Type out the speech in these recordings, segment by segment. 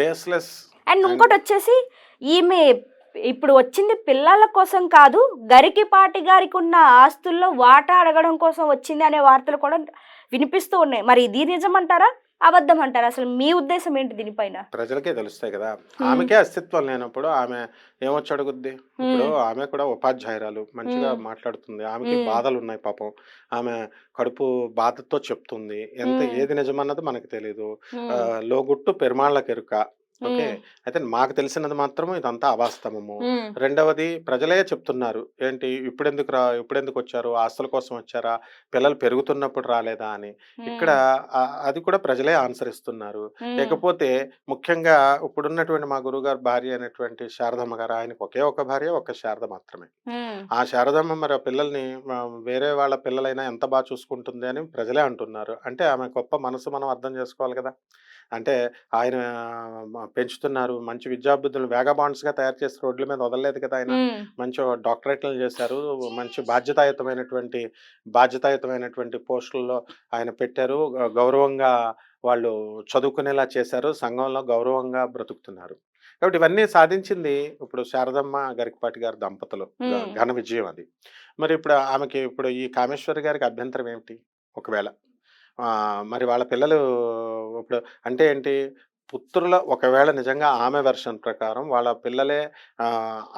Baseless. And and ఇంకోటి వచ్చేసి ఈమె ఇప్పుడు వచ్చింది పిల్లల కోసం కాదు, గరికిపాటి గారికి ఉన్న ఆస్తుల్లో వాటా అడగడం కోసం వచ్చింది అనే వార్తలు కూడా వినిపిస్తూ ఉన్నాయి. మరి ఇది నిజమంటారా, అబద్ధం అంటారా? అసలు మీ ఉద్దేశం ఏంటి దీనిపైన? ప్రజలకే తెలుస్తాయి కదా. హ్మ్. ఆమెకే అస్తిత్వం లేనప్పుడు ఆమె ఏమొచ్చి అడుగుద్ది? ఇప్పుడు హ్మ్. ఆమె కూడా ఉపాధ్యాయురాలు, మంచిగా హ్మ్. మాట్లాడుతుంది. ఆమెకి హ్మ్. బాధలున్నాయి పాపం. ఆమె కడుపు బాధతో చెప్తుంది. హ్మ్. ఏది నిజమన్నది మనకు తెలీదు. హ్మ్. లోగుట్టు పెరుమాళ్ళకెరుక. ఓకే. హ్మ్. అయితే మాకు తెలిసినది మాత్రం ఇదంతా అవాస్తవము. హ్మ్. రెండవది ప్రజలే చెప్తున్నారు. ఏంటి ఇప్పుడెందుకొచ్చారు? ఆస్తుల కోసం వచ్చారా? పిల్లలు పెరుగుతున్నప్పుడు రాలేదా అని. ఇక్కడ హ్మ్. అది కూడా ప్రజలే ఆన్సర్ ఇస్తున్నారు. హ్మ్. ఇకపోతే ముఖ్యంగా ఇప్పుడున్నటువంటి మా గురువుగారి భార్య అయినటువంటి శారదమ్మ గారు, ఆయనకు ఒకే ఒక భార్య, ఒక శారద మాత్రమే. హ్మ్. ఆ శారదమ్మ మరి ఆ పిల్లల్ని వేరే వాళ్ళ పిల్లలైనా ఎంత చూసుకుంటుంది అని ప్రజలే అంటున్నారు. అంటే ఆమె గొప్ప మనసు మనం అర్థం చేసుకోవాలి కదా. అంటే ఆయన పెంచుతున్నారు. మంచి విద్యాబుద్ధులను వేగబాండ్స్‌గా తయారు చేసి రోడ్ల మీద వదలలేదు కదా ఆయన. హ్మ్. మంచి డాక్టరేట్‌లు చేశారు. మంచి బాధ్యతాయుతమైనటువంటి పోస్టుల్లో ఆయన పెట్టారు. గౌరవంగా వాళ్ళు చదువుకునేలా చేశారు. సంఘంలో గౌరవంగా బ్రతుకుతున్నారు. కాబట్టి ఇవన్నీ సాధించింది ఇప్పుడు శారదమ్మ, గరికపాటి గారి దంపతులు. హ్మ్. ఘన విజయం అది. మరి ఇప్పుడు ఆమెకి ఇప్పుడు ఈ కామేశ్వరి గారికి అభ్యంతరం ఏమిటి? ఒకవేళ మరి వాళ్ళ పిల్లలు ఇప్పుడు అంటే ఏంటి? పుత్రుల ఒకవేళ నిజంగా ఆమె వెర్షన్ ప్రకారం వాళ్ళ పిల్లలే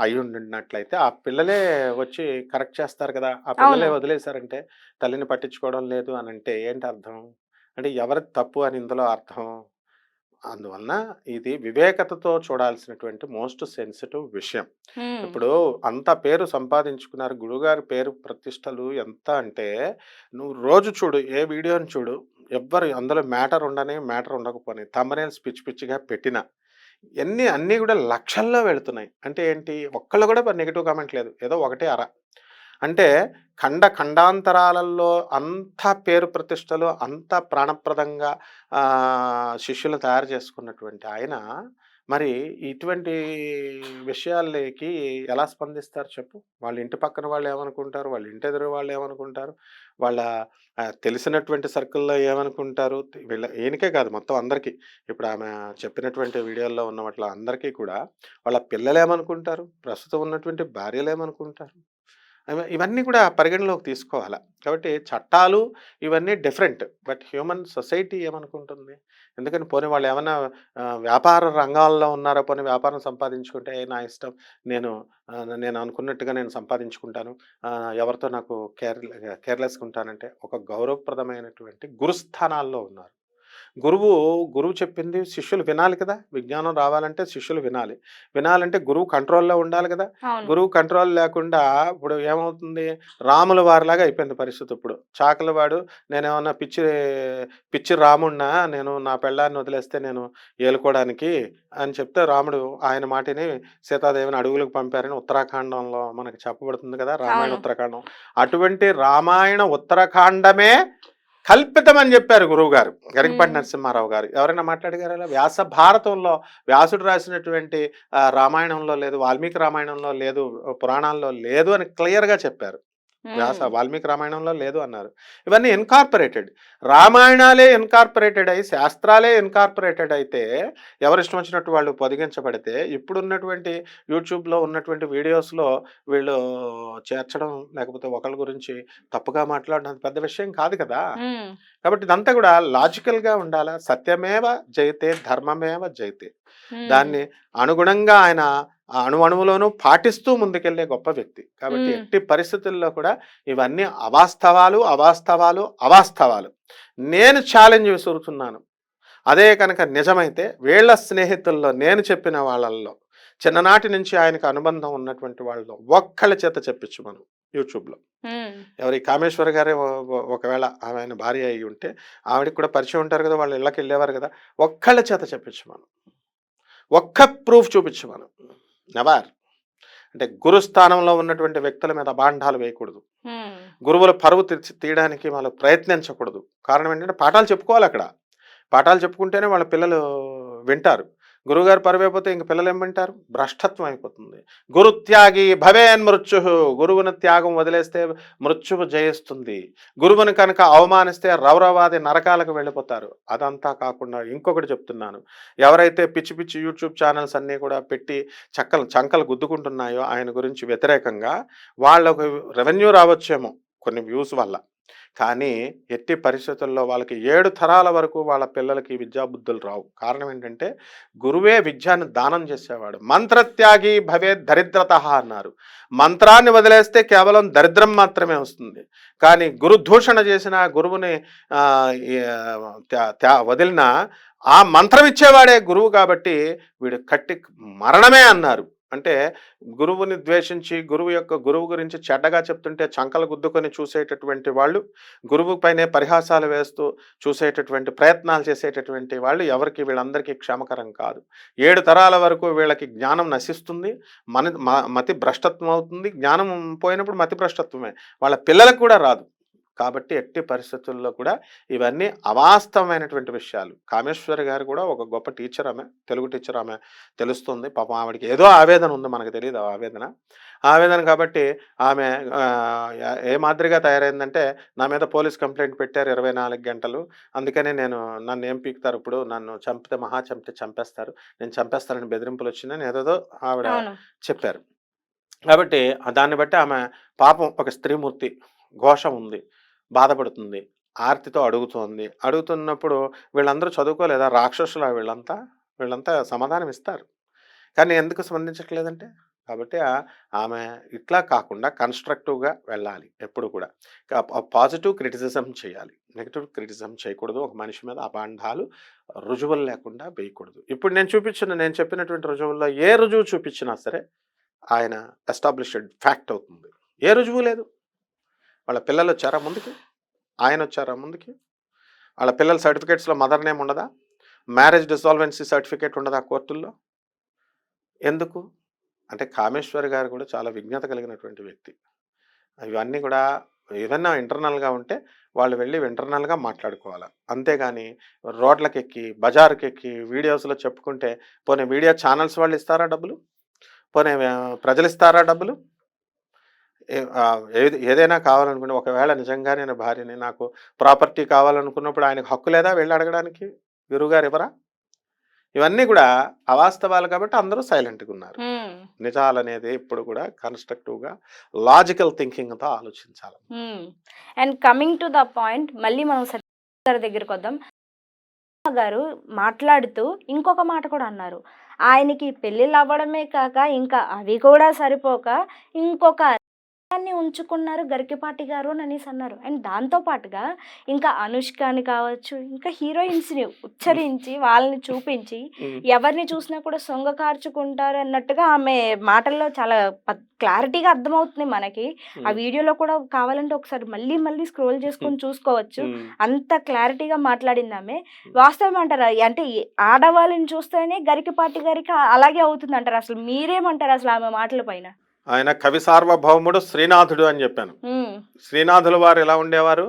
అయ్యుండినట్లయితే, ఆ పిల్లలే వచ్చి కరెక్ట్ చేస్తారు కదా! ఆ అవును. పిల్లలే వదిలేసారంటే, తల్లిని పట్టించుకోవడం లేదు అనంటే ఏంటి అర్థం? అంటే ఎవరిది తప్పు అని ఇందులో అర్థం? అందువలన ఇది వివేకతతో చూడాల్సినటువంటి మోస్ట్ సెన్సిటివ్ విషయం. హ్మ్. ఇప్పుడు అంత పేరు సంపాదించుకున్నారు. గురువుగారి పేరు ప్రతిష్టలు ఎంత అంటే, నువ్వు రోజు చూడు, ఏ వీడియోని చూడు, ఎవ్వరు అందులో మ్యాటర్ ఉండకపోని థంబ్‌నెయిల్స్ పిచ్చి పిచ్చిగా పెట్టినా, అన్నీ గూడా లక్షల్లో వెళుతున్నాయి. అంటే ఏంటి? ఒక్కళ్ళు గూడా నెగెటివ్ కామెంట్ లేదు. ఏదో ఒకటి అర. అంటే ఖండాంతరాలలో అంత పేరు ప్రతిష్టలు, అంత ప్రాణప్రదంగా శిష్యులను తయారు చేసుకున్నటువంటి ఆయన, మరి ఇటువంటి విషయాలకి ఎలా స్పందిస్తారు చెప్పు? వాళ్ళ ఇంటి పక్కన వాళ్ళేమనుకుంటారు? వాళ్ళ ఇంటి ఎదురు వాళ్ళేమనుకుంటారు? వాళ్ళ తెలిసినటువంటి సర్కిల్‌లో ఏమనుకుంటారు? ఈయనకే కాదు మొత్తం అందరికీ. ఇప్పుడు ఆమె చెప్పినటువంటి వీడియోల్లో ఉన్న వాటిలో అందరికీ కూడా వాళ్ళ పిల్లలేమనుకుంటారు? ప్రస్తుతం ఉన్నటువంటి భార్యలేమనుకుంటారు? ఇవన్నీ కూడా పరిగణలోకి తీసుకోవాల. కాబట్టి చట్టాలు ఇవన్నీ డిఫరెంట్. బట్ హ్యూమన్ సొసైటీ ఏమనుకుంటుంది? ఎందుకని పోనీ వాళ్ళేమన్నా వ్యాపార రంగాల్లో ఉన్నారా? పోనీ వ్యాపారం సంపాదించుకుంటే నా ఇష్టం. నేను నేను అనుకున్నట్టుగా నేను సంపాదించుకుంటాను. ఎవరితో నాకు కేర్‌లెస్‌గా ఉంటానంటే ఒక గౌరవప్రదమైనటువంటి గురుస్థానాల్లో ఉన్నారు. గురువు, గురువు చెప్పింది శిష్యులు వినాలి కదా! విజ్ఞానం రావాలంటే శిష్యులు వినాలి. వినాలంటే గురువు కంట్రోల్‌లో ఉండాలి కదా! అవును. గురువు కంట్రోల్ లేకుండా ఇప్పుడు ఏమవుతుంది? రాముల వారిలాగా అయిపోయింది పరిస్థితి ఇప్పుడు. చాకలి వాడు నేనేమన్నా పిచ్చి రాముడినా? నేను నా పెళ్ళాన్ని వదిలేస్తే నేను ఏలుకోవడానికి అని చెప్తే రాముడు ఆయన మాటిని సీతాదేవిని అడవులకు పంపారని ఉత్తరాఖండంలో మనకు చెప్పబడుతుంది కదా! రామాయణ అవును. ఉత్తరాఖండం. అటువంటి రామాయణ ఉత్తరాఖండమే కల్పితమని జెప్పారు గురువుగారు. గరికపాటి హ్మ్. నరసింహారావు గారు. ఎవరైనా మాట్లాడగారా అలా? భారతంలో వ్యాసుడు రాసినటువంటి రామాయణంలో లేదు, వాల్మీకి రామాయణంలో లేదు, పురాణాల్లో లేదు అని క్లియర్‌గా చెప్పారు. హ్మ్. వాల్మీకి రామాయణంలో లేదు అన్నారు. ఇవన్నీ ఇన్కార్పొరేటెడ్. రామాయణాలే ఇన్కార్పొరేటెడ్ అయ్యి, శాస్త్రాలే ఇన్కార్పొరేటెడ్ అయితే, ఎవరిష్టం వచ్చినట్టు వాళ్ళు పొదిగించబడితే, ఇప్పుడున్నటువంటి యూట్యూబ్‌లో ఉన్నటువంటి వీడియోస్‌లో వీళ్ళు చేర్చడం, లేకపోతే ఒకళ్ళ గురించి తప్పుగా మాట్లాడడం అది పెద్ద విషయం కాదు కదా! హ్మ్. కాబట్టి ఇదంతా కూడా లాజికల్‌గా ఉండాలా. సత్యమేవ జయతే, ధర్మమేవ జయతే. హ్మ్. దాన్ని అనుగుణంగా ఆయన అణువణువులోనూ పాటిస్తూ ముందుకెళ్ళే గొప్ప వ్యక్తి. కాబట్టి హ్మ్. ఎట్టి పరిస్థితుల్లో కూడా ఇవన్నీ అవాస్తవాలు, అవాస్తవాలు, అవాస్తవాలు. నేను ఛాలెంజ్ విసురుతున్నాను. అదే కనుక నిజమైతే వీళ్ళ స్నేహితుల్లో నేను చెప్పిన వాళ్ళల్లో చిన్ననాటి నుంచి ఆయనకు అనుబంధం ఉన్నటువంటి వాళ్ళలో ఒక్కళ్ళ చేత చెప్పించు మనం యూట్యూబ్‌లో. హ్మ్. ఎవరి కామేశ్వరి గారే ఒకవేళ ఆయన భార్య అయ్యి ఉంటే ఆవిడకి కూడా పరిచయం ఉంటారు కదా! వాళ్ళ ఇళ్ళకెళ్ళేవారు కదా! ఒక్కళ్ళ చేత చెప్పించు మనం. ఒక్క ప్రూఫ్ చూపించు మనం. నెవర్. అంటే గురుస్థానంలో ఉన్నటువంటి వ్యక్తుల మీద అబాండాలు వేయకూడదు. హ్మ్. గురువుల పరువు తీయడానికి వాళ్ళు ప్రయత్నించకూడదు. కారణం ఏంటంటే పాఠాలు చెప్పుకోవాలక్కడ. పాఠాలు చెప్పుకుంటేనే వాళ్ళ పిల్లలు వింటారు. గురువుగారు పరువైపోతే ఇంక పిల్లలు ఏమంటారు? భ్రష్టత్వం అయిపోతుంది. గురుత్యాగి భవేన్ మృత్యుః. గురువుని త్యాగం వదిలేస్తే మృత్యువు జయిస్తుంది. గురువుని కనుక అవమానిస్తే రౌరవాది నరకాలకు వెళ్ళిపోతారు. అదంతా కాకుండా ఇంకొకటి చెప్తున్నాను. ఎవరైతే పిచ్చి పిచ్చి యూట్యూబ్ ఛానల్స్ అన్నీ కూడా పెట్టి చంకలు గుద్దుకుంటున్నాయో ఆయన గురించి వ్యతిరేకంగా, వాళ్ళకు రెవెన్యూ రావచ్చేమో కొన్ని వ్యూస్ వల్ల. కానీ ఎట్టి పరిస్థితుల్లో వాళ్ళకి 7 తరాల వరకు వాళ్ళ పిల్లలకి విద్యాబుద్ధులు రావు. కారణం ఏంటంటే గురువే విద్యాన్ని దానం చేసేవాడు. మంత్రత్యాగి భవేత్ దరిద్రతః అన్నారు. మంత్రాన్ని వదిలేస్తే కేవలం దరిద్రం మాత్రమే వస్తుంది. కానీ గురుదూషణ చేసిన, గురువుని వదిలిన ఆ మంత్రం ఇచ్చేవాడే గురువు కాబట్టి వీడు కట్టి మరణమే అన్నారు. అంటే గురువుని ద్వేషించి గురువు గురించి చెడ్డగా చెప్తుంటే చంకలు గుద్దుకొని చూసేటటువంటి వాళ్ళు, గురువు పైనే పరిహాసాలు వేస్తూ చూసేటటువంటి ప్రయత్నాలు చేసేటటువంటి వాళ్ళు ఎవరికి వీళ్ళందరికీ క్షేమకరం కాదు. 7 తరాల వరకు వీళ్ళకి జ్ఞానం నశిస్తుంది, మతి భ్రష్టత్వం అవుతుంది. జ్ఞానం పోయినప్పుడు మతి భ్రష్టత్వమే, వాళ్ళ పిల్లలకు కూడా రాదు. కాబట్టి ఎట్టి పరిస్థితుల్లో కూడా ఇవన్నీ అవాస్తవమైనటువంటి విషయాలు. కామేశ్వరి గారు కూడా ఒక గొప్ప టీచర్, ఆమె తెలుగు టీచర్, ఆమె తెలుస్తుంది. పాపం ఆవిడకి ఏదో ఆవేదన ఉంది, మనకు తెలియదు ఆవేదన కాబట్టి ఆమె ఏ మాదిరిగా తయారైందంటే, నా మీద పోలీస్ కంప్లైంట్ పెట్టారు 24 గంటలు, అందుకనే నన్ను ఏం పీకుతారు, ఇప్పుడు నన్ను చంపితే చంపేస్తారు, నేను చంపేస్తానని బెదిరింపులు వచ్చిందని ఏదేదో ఆవిడ చెప్పారు. కాబట్టి దాన్ని బట్టి ఆమె పాపం ఒక స్త్రీమూర్తి, ఘోష ఉంది, బాధపడుతుంది, ఆర్తితో అడుగుతున్నప్పుడు వీళ్ళందరూ చదువుకోలేదా? రాక్షసులా వీళ్ళంతా సమాధానం ఇస్తారు, కానీ ఎందుకు స్పందించట్లేదంటే, కాబట్టి ఆమె ఇట్లా కాకుండా కన్స్ట్రక్టివ్గా వెళ్ళాలి. ఎప్పుడు కూడా పాజిటివ్ క్రిటిసిజం చేయాలి, నెగిటివ్ క్రిటిసిజం చేయకూడదు. ఒక మనిషి మీద అబాండాలు రుజువులు లేకుండా వేయకూడదు. ఇప్పుడు నేను చెప్పినటువంటి రుజువుల్లో ఏ రుజువు చూపించినా సరే ఆయన ఎస్టాబ్లిష్డ్ ఫ్యాక్ట్ అవుతుంది. ఏ రుజువు లేదు. వాళ్ళ పిల్లలు వచ్చారా ముందుకి? ఆయన వచ్చారా ముందుకి? వాళ్ళ పిల్లల సర్టిఫికేట్స్లో మదర్ నేమ్ ఉండదా? మ్యారేజ్ డిసాల్వెన్సీ సర్టిఫికేట్ ఉండదా కోర్టుల్లో? ఎందుకు అంటే కామేశ్వరి గారు కూడా చాలా విజ్ఞత కలిగినటువంటి వ్యక్తి. ఇవన్నీ కూడా ఏదన్నా ఇంటర్నల్గా ఉంటే వాళ్ళు వెళ్ళి ఇంటర్నల్గా మాట్లాడుకోవాలి. అంతేగాని రోడ్లకెక్కి, బజారుకెక్కి వీడియోస్లో చెప్పుకుంటే, పోనీ వీడియో ఛానల్స్ వాళ్ళు ఇస్తారా డబ్బులు? పోనీ ప్రజలు ఇస్తారా డబ్బులు? ఏదైనా కావాలనుకుంటే, ఒకవేళ నిజంగా నేను భార్యని, నాకు ప్రాపర్టీ కావాలనుకున్నప్పుడు ఆయనకు హక్కు లేదా వెళ్ళి అడగడానికి? గురువుగారు ఇవ్వరా? ఇవన్నీ కూడా అవాస్తవాలు కాబట్టి అందరూ సైలెంట్గా ఉన్నారు. నిజాలనేది ఇప్పుడు కూడా కన్స్ట్రక్టివ్గా లాజికల్ థింకింగ్తో ఆలోచించాలి. And coming to the point, మళ్ళీ మనం సత్య దగ్గరికి వద్దాం. గారు మాట్లాడుతూ ఇంకొక మాట కూడా అన్నారు, ఆయనకి పెళ్ళిళ్ళు అవ్వడమే కాక ఇంకా అవి కూడా సరిపోక ఇంకొక ఉంచుకున్నారు గరికపాటి గారు అని అనేసి అన్నారు. అండ్ దాంతో పాటుగా ఇంకా అనుష్కని కావచ్చు, ఇంకా హీరోయిన్స్ని ఉచ్చరించి వాళ్ళని చూపించి ఎవరిని చూసినా కూడా సొంగ కార్చుకుంటారు అన్నట్టుగా ఆమె మాటల్లో చాలా క్లారిటీగా అర్థమవుతుంది మనకి. ఆ వీడియోలో కూడా కావాలంటే ఒకసారి మళ్ళీ స్క్రోల్ చేసుకొని చూసుకోవచ్చు, అంత క్లారిటీగా మాట్లాడింది ఆమె. వాస్తవం అంటారా? అంటే ఆడవాళ్ళని చూస్తేనే గరికపాటి గారికి అలాగే అవుతుంది అంటారు. అసలు మీరేమంటారు అసలు ఆమె మాటల పైన? ఆయన కవి సార్వభౌముడు శ్రీనాథుడు అని చెప్పాను. శ్రీనాథుల వారు ఎలా ఉండేవారు?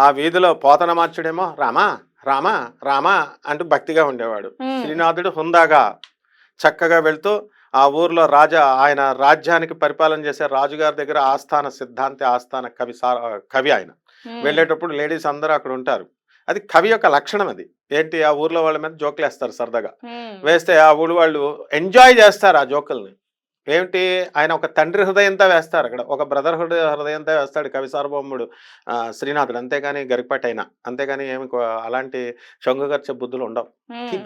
ఆ వీధిలో పోతన మార్చుడేమో రామా రామా రామా అంటూ భక్తిగా ఉండేవాడు. శ్రీనాథుడు హుందాగా చక్కగా వెళ్తూ ఆ ఊర్లో ఆయన రాజ్యానికి పరిపాలన చేసే రాజుగారి దగ్గర ఆస్థాన సిద్ధాంతి, ఆస్థాన కవి ఆయన. వెళ్ళేటప్పుడు లేడీస్ అందరూ అక్కడ ఉంటారు. అది కవి యొక్క లక్షణం. అది ఏంటి? ఆ ఊర్లో వాళ్ళ మీద జోకులు వేస్తారు, సరదాగా వేస్తే ఆ ఊరు వాళ్ళు ఎంజాయ్ చేస్తారు ఆ జోకుల్ని. ఏమిటి? ఆయన ఒక తండ్రి హృదయంతో వేస్తారు, అక్కడ ఒక బ్రదర్ హృదయంతో వేస్తాడు కవి సార్వభౌముడు శ్రీనాథుడు. అంతేగాని గరికపాటి అయినా, అంతేగాని ఏమి అలాంటి శొంగుగర్చే బుద్ధులు ఉండవు.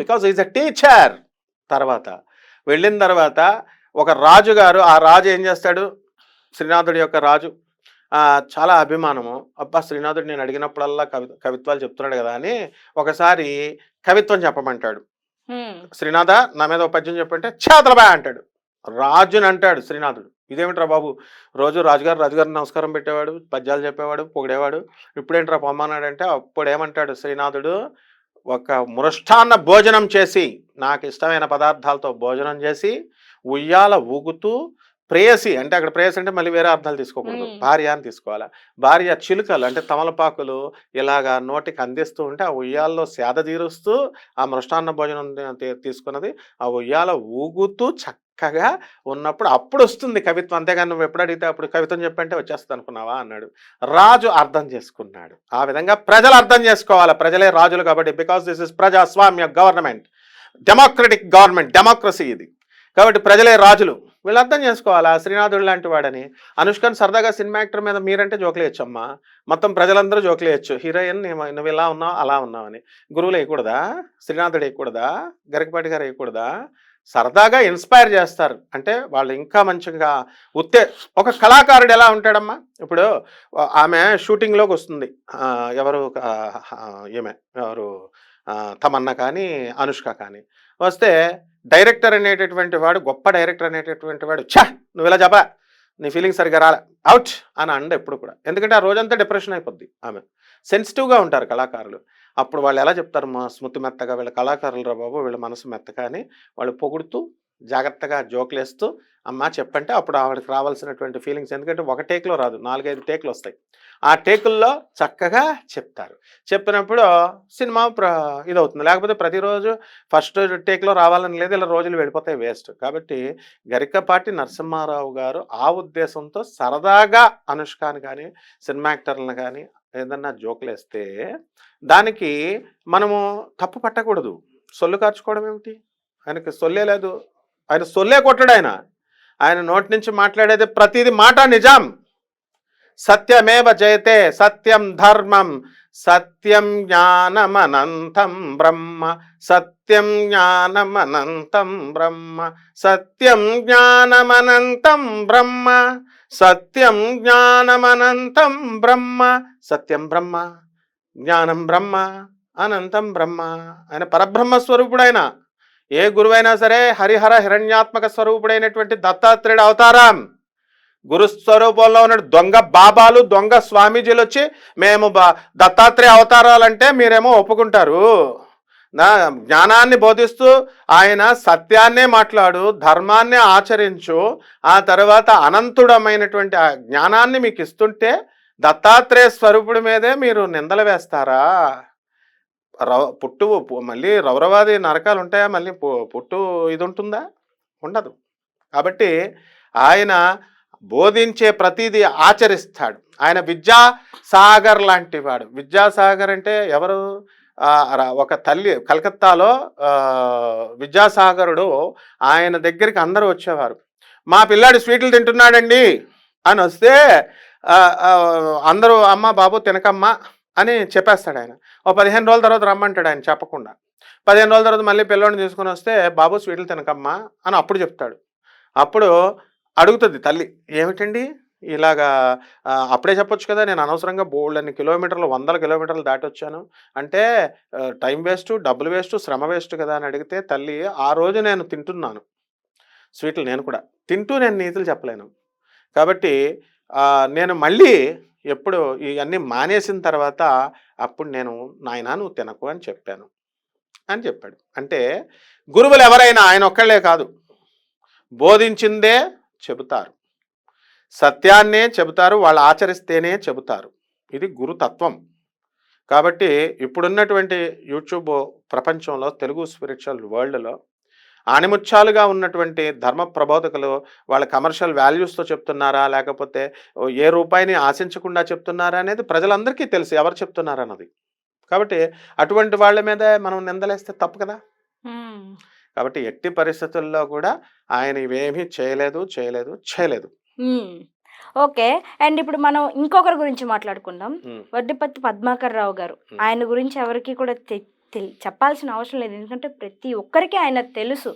Because is a teacher. తర్వాత వెళ్ళిన తర్వాత ఒక రాజుగారు, ఆ రాజు ఏం చేస్తాడు? శ్రీనాథుడి యొక్క రాజు చాలా అభిమానము. అబ్బా, శ్రీనాథుడు నేను అడిగినప్పుడల్లా కవిత్వాలు చెప్తున్నాడు కదా అని ఒకసారి కవిత్వం చెప్పమంటాడు. శ్రీనాథ, నా మీద ఒక పద్యం చెప్పంటే చేతలబా అంటాడు. రాజుని అంటాడు శ్రీనాథుడు. ఇదేమిట్రా బాబు, రోజు రాజుగారిని నమస్కారం పెట్టేవాడు, పద్యాలు చెప్పేవాడు, పొగిడేవాడు, ఇప్పుడేంట్రా పొమ్మన్నాడంటే, అప్పుడేమంటాడు శ్రీనాథుడు, ఒక మృష్టాన్న భోజనం చేసి, నాకు ఇష్టమైన పదార్థాలతో భోజనం చేసి, ఉయ్యాల ఊగుతూ ప్రేయసి అంటే అక్కడ ప్రేయసి అంటే మళ్ళీ వేరే అర్థాలు తీసుకోకూడదు, భార్య అని తీసుకోవాలా. భార్య చిలుకలు అంటే తమలపాకులు ఇలాగా నోటికి అందిస్తూ ఉంటే ఆ ఉయ్యాల్లో సేద తీరుస్తూ ఆ మృష్టాన్న భోజనం తీసుకున్నది ఆ ఉయ్యాల ఊగుతూ చక్కగా ఉన్నప్పుడు అప్పుడు వస్తుంది కవిత్వం. అంతేగాని నువ్వు ఎప్పుడు అడిగితే అప్పుడు కవిత్వం చెప్పంటే వచ్చేస్తుంది అనుకున్నావా అన్నాడు. రాజు అర్థం చేసుకున్నాడు. ఆ విధంగా ప్రజలు అర్థం చేసుకోవాలి. ప్రజలే రాజులు కాబట్టి, బికాస్ దిస్ ఇస్ ప్రజాస్వామ్య గవర్నమెంట్, డెమోక్రటిక్ గవర్నమెంట్, డెమోక్రసీ ఇది. కాబట్టి ప్రజలే రాజులు, వీళ్ళు అర్థం చేసుకోవాలా. శ్రీనాథుడు లాంటి వాడని అనుష్కని సరదాగా సినిమా యాక్టర్ మీద మీరంటే జోకులు వేయచ్చమ్మా, మొత్తం ప్రజలందరూ జోకులు వేయచ్చు. హీరోయిన్ నువ్వు ఇలా ఉన్నావు అలా ఉన్నావని. గురువులు వేయకూడదా? శ్రీనాథుడు వేయకూడదా? గరికపాటి గారు వేయకూడదా? సరదాగా ఇన్స్పైర్ చేస్తారు అంటే వాళ్ళు ఇంకా మంచిగా ఒక కళాకారుడు ఎలా ఉంటాడమ్మా. ఇప్పుడు ఆమె షూటింగ్లోకి వస్తుంది, ఎవరు ఈమె ఎవరు తమన్నా కానీ అనుష్క కానీ వస్తే డైరెక్టర్ అనేటటువంటి వాడు, గొప్ప డైరెక్టర్ అనేటటువంటి వాడు, ఛా నువ్వు ఇలా చెప్పా, నీ ఫీలింగ్స్ సరిగ్గా రాలే, అవుట్ అని అండ ఎప్పుడు కూడా. ఎందుకంటే ఆ రోజంతా డిప్రెషన్ అయిపోద్ది. ఆమె సెన్సిటివ్గా ఉంటారు కళాకారులు. అప్పుడు వాళ్ళు ఎలా చెప్తారు, మా స్మృతి మెత్తగా, వీళ్ళ కళాకారులు రా బాబు, వీళ్ళ మనసు మెత్తగా అని వాళ్ళు పొగుడుతూ జాగ్రత్తగా జోకులేస్తూ అమ్మ చెప్పంటే అప్పుడు ఆవిడకి రావాల్సినటువంటి ఫీలింగ్స్, ఎందుకంటే ఒక టేక్లో రాదు, 4-5 టేకులు వస్తాయి. ఆ టేకుల్లో చక్కగా చెప్తారు. చెప్పినప్పుడు సినిమా ఇదవుతుంది. లేకపోతే ప్రతిరోజు ఫస్ట్ టేక్లో రావాలని లేదు, ఇలా రోజులు వెళ్ళిపోతాయి, వేస్ట్. కాబట్టి గరికపాటి నరసింహారావు గారు ఆ ఉద్దేశంతో సరదాగా అనుష్కాని కానీ సినిమా యాక్టర్లను కానీ ఏదన్నా జోకులేస్తే దానికి మనము తప్పు పట్టకూడదు. సొల్లు కార్చుకోవడం ఏమిటి? ఆయనకి సొల్లే లేదు, ఆయన సొల్లే కొట్టడు. ఆయన నోటి నుంచి మాట్లాడేది ప్రతిది మాట నిజం. సత్యమేవ జయతే, సత్యం ధర్మం, సత్యం జ్ఞానమనంతం బ్రహ్మ, సత్యం జ్ఞానమనంతం బ్రహ్మ, సత్యం జ్ఞానమనంతం బ్రహ్మ, సత్యం జ్ఞానమనంతం బ్రహ్మ, సత్యం బ్రహ్మ, జ్ఞానం బ్రహ్మ, అనంతం బ్రహ్మ. ఆయన పరబ్రహ్మ స్వరూపుడైన ఏ గురువైనా సరే హరిహర హిరణ్యాత్మక స్వరూపుడైనటువంటి దత్తాత్రేయుడు అవతారం. గురుస్వరూపంలో ఉన్న దొంగ బాబాలు, దొంగ స్వామీజీలు వచ్చి మేము దత్తాత్రేయ అవతారాలంటే మీరేమో ఒప్పుకుంటారు. జ్ఞానాన్ని బోధిస్తూ ఆయన సత్యాన్నే మాట్లాడు, ధర్మాన్నే ఆచరించు, ఆ తర్వాత అనంతుడమైనటువంటి ఆ జ్ఞానాన్ని మీకు ఇస్తుంటే దత్తాత్రేయ స్వరూపుడి మీదే మీరు నిందలు వేస్తారా? మళ్ళీ రౌరవాది నరకాలు ఉంటాయా? మళ్ళీ పుట్టు ఇది ఉంటుందా? ఉండదు. కాబట్టి ఆయన బోధించే ప్రతిదీ ఆచరిస్తాడు. ఆయన విద్యాసాగర్ లాంటి వాడు. విద్యాసాగర్ అంటే ఎవరు? ఒక తల్లి కలకత్తాలో విద్యాసాగరుడు ఆయన దగ్గరికి అందరూ వచ్చేవారు. మా పిల్లాడు స్వీట్లు తింటున్నాడండి అని వస్తే అందరూ అమ్మ బాబు తినకమ్మా అని చెప్పేస్తాడు ఆయన. 15 రోజుల తర్వాత రమ్మంటాడు ఆయన చెప్పకుండా. 15 రోజుల తర్వాత మళ్ళీ పిల్లోడిని తీసుకొని వస్తే బాబు స్వీట్లు తినకమ్మా అని అప్పుడు చెప్తాడు. అప్పుడు అడుగుతుంది తల్లి, ఏమిటండి ఇలాగా అప్పుడే చెప్పొచ్చు కదా, నేను అనవసరంగా బోల్డన్ని కిలోమీటర్లు 100 కిలోమీటర్లు దాటి వచ్చాను అంటే టైం వేస్ట్, డబ్బులు వేస్ట్, శ్రమ వేస్ట్ కదా అని అడిగితే తల్లి, ఆ రోజు నేను తింటున్నాను స్వీట్లు, నేను కూడా తింటూ నేను నీతులు చెప్పలేను. కాబట్టి నేను మళ్ళీ ఎప్పుడు ఇవన్నీ మానేసిన తర్వాత అప్పుడు నేను నాయనా నువ్వు తినకు అని చెప్పాను అని చెప్పాడు. అంటే గురువులు ఎవరైనా ఆయన ఒక్కళ్ళే కాదు, బోధించిందే చెబుతారు, సత్యాన్నే చెబుతారు, వాళ్ళు ఆచరిస్తేనే చెబుతారు. ఇది గురుతత్వం. కాబట్టి ఇప్పుడున్నటువంటి యూట్యూబ్ ప్రపంచంలో, తెలుగు స్పిరిచువల్ వరల్డ్లో ఆణిముత్యాలుగా ఉన్నటువంటి ధర్మ ప్రబోధకులు వాళ్ళ కమర్షియల్ వాల్యూస్తో చెప్తున్నారా, లేకపోతే ఏ రూపాయిని ఆశించకుండా చెప్తున్నారా అనేది ప్రజలందరికీ తెలుసు ఎవరు చెప్తున్నారన్నది. కాబట్టి అటువంటి వాళ్ళ మీద మనం నిందలేస్తే తప్పు కదా. కాబట్టి ఎట్టి పరిస్థితుల్లో కూడా ఆయన ఇవేమీ చేయలేదు. ఓకే. అండ్ ఇప్పుడు మనం ఇంకొకరి గురించి మాట్లాడుకుందాం. వడ్డిపత్తి పద్మాకర్ రావు గారు. ఆయన గురించి ఎవరికి కూడా చెప్పాల్సిన అవసరం లేదు, ఎందుకంటే ప్రతి ఒక్కరికి ఆయన తెలుసు.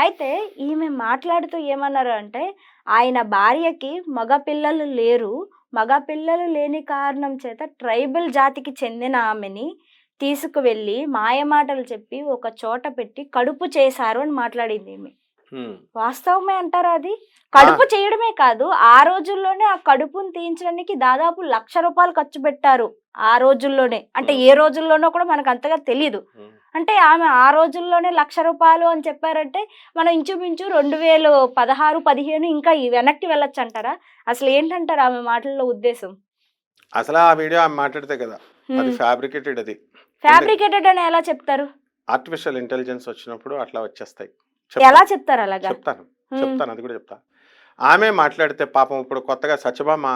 అయితే ఈమె మాట్లాడుతూ ఏమన్నారు అంటే, ఆయన భార్యకి మగపిల్లలు లేరు, మగపిల్లలు లేని కారణం చేత ట్రైబల్ జాతికి చెందిన ఆమెని తీసుకువెళ్ళి మాయమాటలు చెప్పి ఒక చోట పెట్టి కడుపు చేశారు అని మాట్లాడింది ఈమె. వాస్తవమే అంటారా? అది కడుపు చేయడమే కాదు, ఆ రోజుల్లోనే ఆ కడుపును తీయించడానికి దాదాపు 1,00,000 రూపాయలు ఖర్చు పెట్టారు ఆ రోజుల్లోనే. అంటే ఏ రోజుల్లోనో కూడా మనకు అంతగా తెలీదు. ఉమ్. అంటే ఆమె ఆ రోజుల్లోనే ₹1,00,000 అని చెప్పారంటే, మనం ఇంచుమించు 2016, 15 ఇంకా ఈ వెనక్కి వెళ్ళొచ్చంటారా? అసలు ఏంటంటారు ఆమె మాటల్లో ఉద్దేశం? అసలు ఆ వీడియో ఆమె మాట్లాడితే కదా, అది హ్మ్. ఫ్యాబ్రికేటెడ్ అది. ఫ్యాబ్రికేటెడ్ అని ఎలా చెప్తారు? ఆర్టిఫిషియల్ ఇంటెలిజెన్స్ వచ్చినప్పుడు అట్లా వచ్చేస్తాయి. ఎలా చెప్తాను. చెప్తారు అలాగా? చెప్తాను. హ్మ్. చెప్తాను. అది కూడా చెప్తా. ఆమె మాట్లాడితే పాపం ఇప్పుడు కొత్తగా సత్యభామ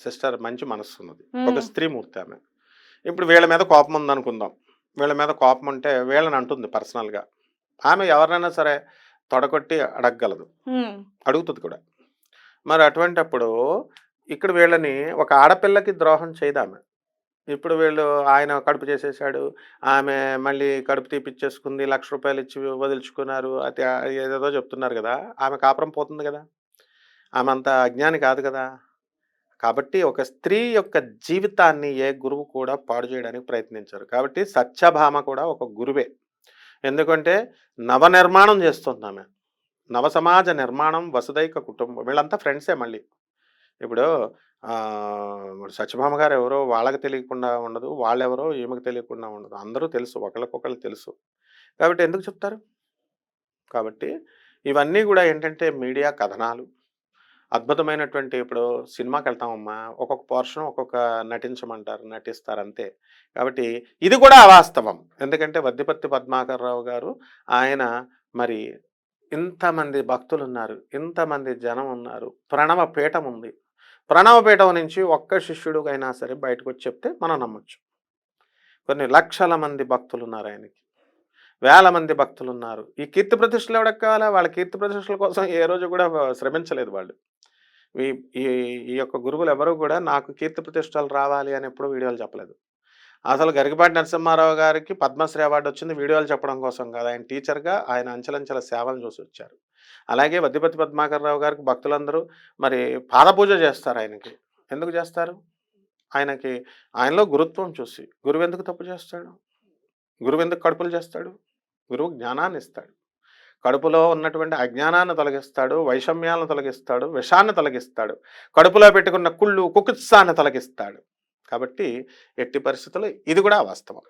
సిస్టర్ మంచి మనస్సున్నది. ఒక హ్మ్. స్త్రీమూర్తి ఆమె. ఇప్పుడు వీళ్ళ మీద కోపం ఉందనుకుందాం. వీళ్ళ మీద కోపం ఉంటే వీళ్ళని అంటుంది పర్సనల్‌గా. ఆమె ఎవరినైనా సరే తొడగొట్టి అడగగలదు. హ్మ్. అడుగుతది కూడా. మరి అటువంటప్పుడు ఇక్కడ వీళ్ళని ఒక ఆడపిల్లకి ద్రోహం చేయదామె. ఇప్పుడు వీళ్ళు ఆయన కడుపు చేసేసాడు. ఆమె మళ్ళీ కడుపు తీపిచ్చేసుకుంది. ₹1,00,000 ఇచ్చి వదిలించుకున్నారు. అది ఏదేదో చెప్తున్నారు గదా! ఆమె కాపురం పోతుంది గదా! ఆమె అంత అజ్ఞాని కాదు గదా! కాబట్టి ఒక స్త్రీ యొక్క జీవితాన్ని ఏ గురువు కూడా పాడు చేయడానికి ప్రయత్నించరు. కాబట్టి సత్యభామ కూడా ఒక గురువే. ఎందుకంటే నవనిర్మాణం చేస్తుందామె. నవ సమాజ నిర్మాణం, వసుదైక కుటుంబం. వీళ్ళంతా ఫ్రెండ్సే మళ్ళీ. ఇప్పుడు ఇప్పుడు సత్యభామ గారు ఎవరో వాళ్ళకి తెలియకుండా ఉండదు. వాళ్ళెవరో ఈమెకు తెలియకుండా ఉండదు. అందరూ తెలుసు. ఒకళ్ళకొకళ్ళు తెలుసు. కాబట్టి ఎందుకు చెప్తారు? కాబట్టి ఇవన్నీ గూడా ఏంటంటే మీడియా కథనాలు. అద్భుతమైనటువంటి ఇప్పుడు సినిమాకెళ్తామమ్మా. ఒక్కొక్క పోర్షన్ ఒక్కొక్క నటించమంటారు. నటిస్తారంతే. కాబట్టి ఇది కూడా అవాస్తవం. ఎందుకంటే వద్దిపత్తి పద్మాకర్‌రావు గారు ఆయన మరి ఇంతమంది భక్తులున్నారు. ఇంతమంది జనం ఉన్నారు. ప్రణవ పీఠం ఉంది. ప్రణవ పీఠం నుంచి ఒక్క శిష్యుడికైనా సరే బయటకొచ్చి చెప్తే మనం నమ్మొచ్చు. కొన్ని లక్షల మంది భక్తులున్నారు ఆయనకి. వేల మంది భక్తులున్నారు. ఈ కీర్తి ప్రతిష్టలు ఎవడికి కావాలా? వాళ్ళ కీర్తి ప్రతిష్టల కోసం ఏ రోజు కూడా శ్రమించలేదు వాళ్ళు. ఈ ఈ ఈ యొక్క గురువులెవరు కూడా నాకు కీర్తి ప్రతిష్టలు రావాలి అని ఎప్పుడూ వీడియోలు చెప్పలేదు. అసలు గరికపాటి నరసింహారావు గారికి పద్మశ్రీ అవార్డు వచ్చింది వీడియోలు చెప్పడం కోసం కాదు. ఆయన టీచర్‌గా ఆయన అంచెలంచెల సేవలు చూసొచ్చారు. అలాగే వద్దిపత్తి పద్మాకర్‌రావు గారికి భక్తులందరూ మరి పాదపూజ చేస్తారు ఆయనకి. ఎందుకు చేస్తారు? ఆయనకి ఆయనలో గురుత్వం చూసి. గురువెందుకు తప్పు చేస్తాడు? గురువెందుకు కడుపులు చేస్తాడు? గురువు జ్ఞానాన్నిస్తాడు. కడుపులో ఉన్నటువంటి అజ్ఞానాన్ని తొలగిస్తాడు, వైషమ్యాలను తొలగిస్తాడు, విషాన్ని తొలగిస్తాడు. కడుపులో పెట్టుకున్న కుళ్ళు, కుకుత్సాన్ని తొలగిస్తాడు. కాబట్టి ఎట్టి పరిస్థితుల్లో ఇది కూడా వాస్తవం.